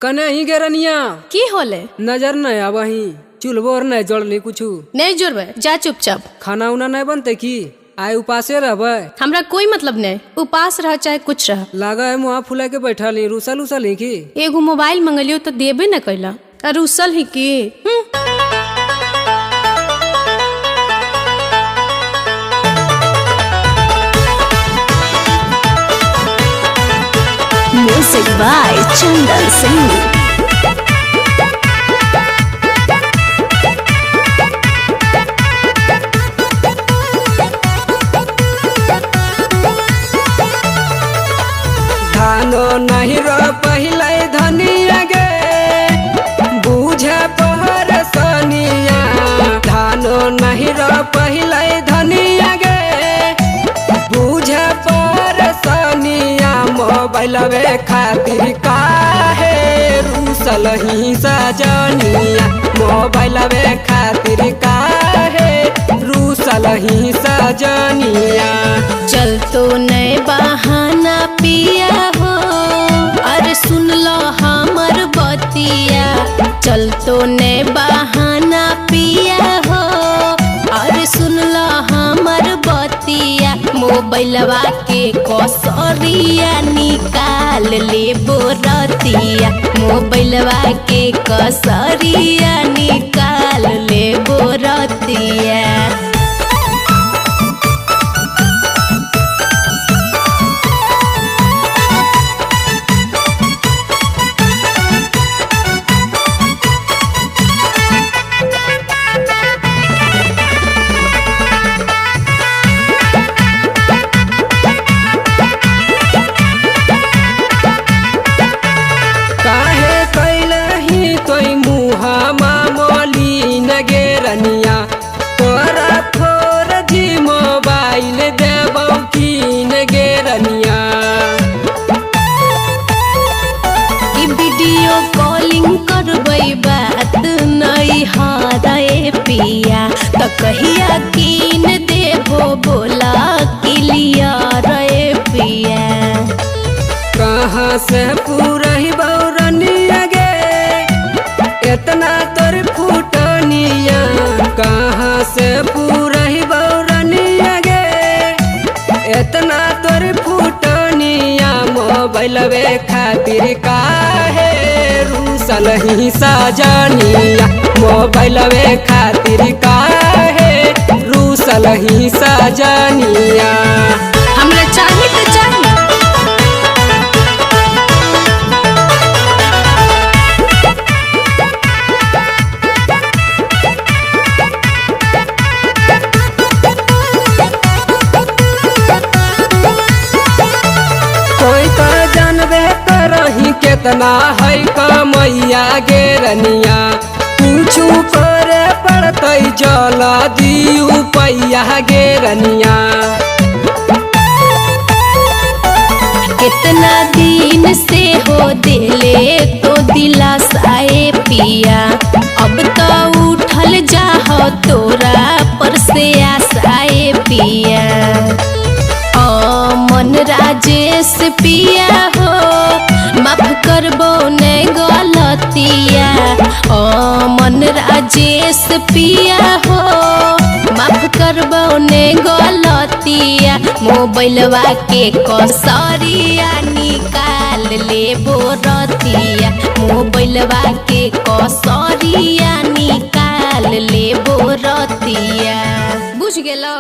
कने ही गेरनिया की होले? नजर नहीं आवही चूल्होर नहीं जोड़ली कुछ नहीं जोड़बे, जा चुपचाप। खाना उना नहीं बनते की आए उपासे रहबे। हमरा कोई मतलब नहीं, उपास रह चाहे कुछ रह। लागा है मुँह फुला के बैठल ही रूसल उसल ही की। एगो मोबाइल मंगलियो तो देबे न कैला, रुसल ही की। Music by Chandan Singh. धानो नहीं रो पहले धनिया गे बूझे पहर सनिया। धानो नहीं रो पहले धनिया गे बूझे पहर सनिया। मोबाइल वे खातिर काहे रूसल ही सजनिया। मोबाइल वे खातिर काहे रूसल ही सजनिया। चल तो नए बहाना पिया हो, अरे सुन लो हमर बतिया। चल तो नए बहाना पिया हो, अरे सुन लो हमर बतिया। मोबाइलवा के कसरिया निकाल ले बोरतिया। मोबाइलवा के कसरिया निकाल ले बोरतिया। तोरा फोर जी मोबाइल देबौ कीन गेरनिया। वीडियो कॉलिंग करबै बात नहीं हारे पिया। तो कहिया कीन देबो बोला क्लियर पिया। कहाँ से पूरा ही बौरनिया गे इतना तोर फूटनिया। कहाँ से पूरा ही बौरनिया गे इतना तोर फूटनिया। मोबाइल वे खातिर काहे रूसल ही सजनिया। मोबाइल वे खातिर काहे रूसल ही सजनिया। हमरा चाहिए तो चाहिए। कोई तो जानबे करही केतना है कमैया गेरनिया। पूछू करे पड़तै जला दियू पैया गेरनिया। कितना दिन से हो दिले तो दिलासाए पिया। अब तो उठल जाहो तोरा पर से आसाए पिया। मन राजेश पिया हो माफ करबो ने गलतिया। मन राजेश पिया हो माफ करबो ने गलतिया। मोबाइलवा के कसरिया निकाल ले बोरतिया। मोबाइलवा के कसरिया निकाल ले बोरतिया। बुझ गेलो।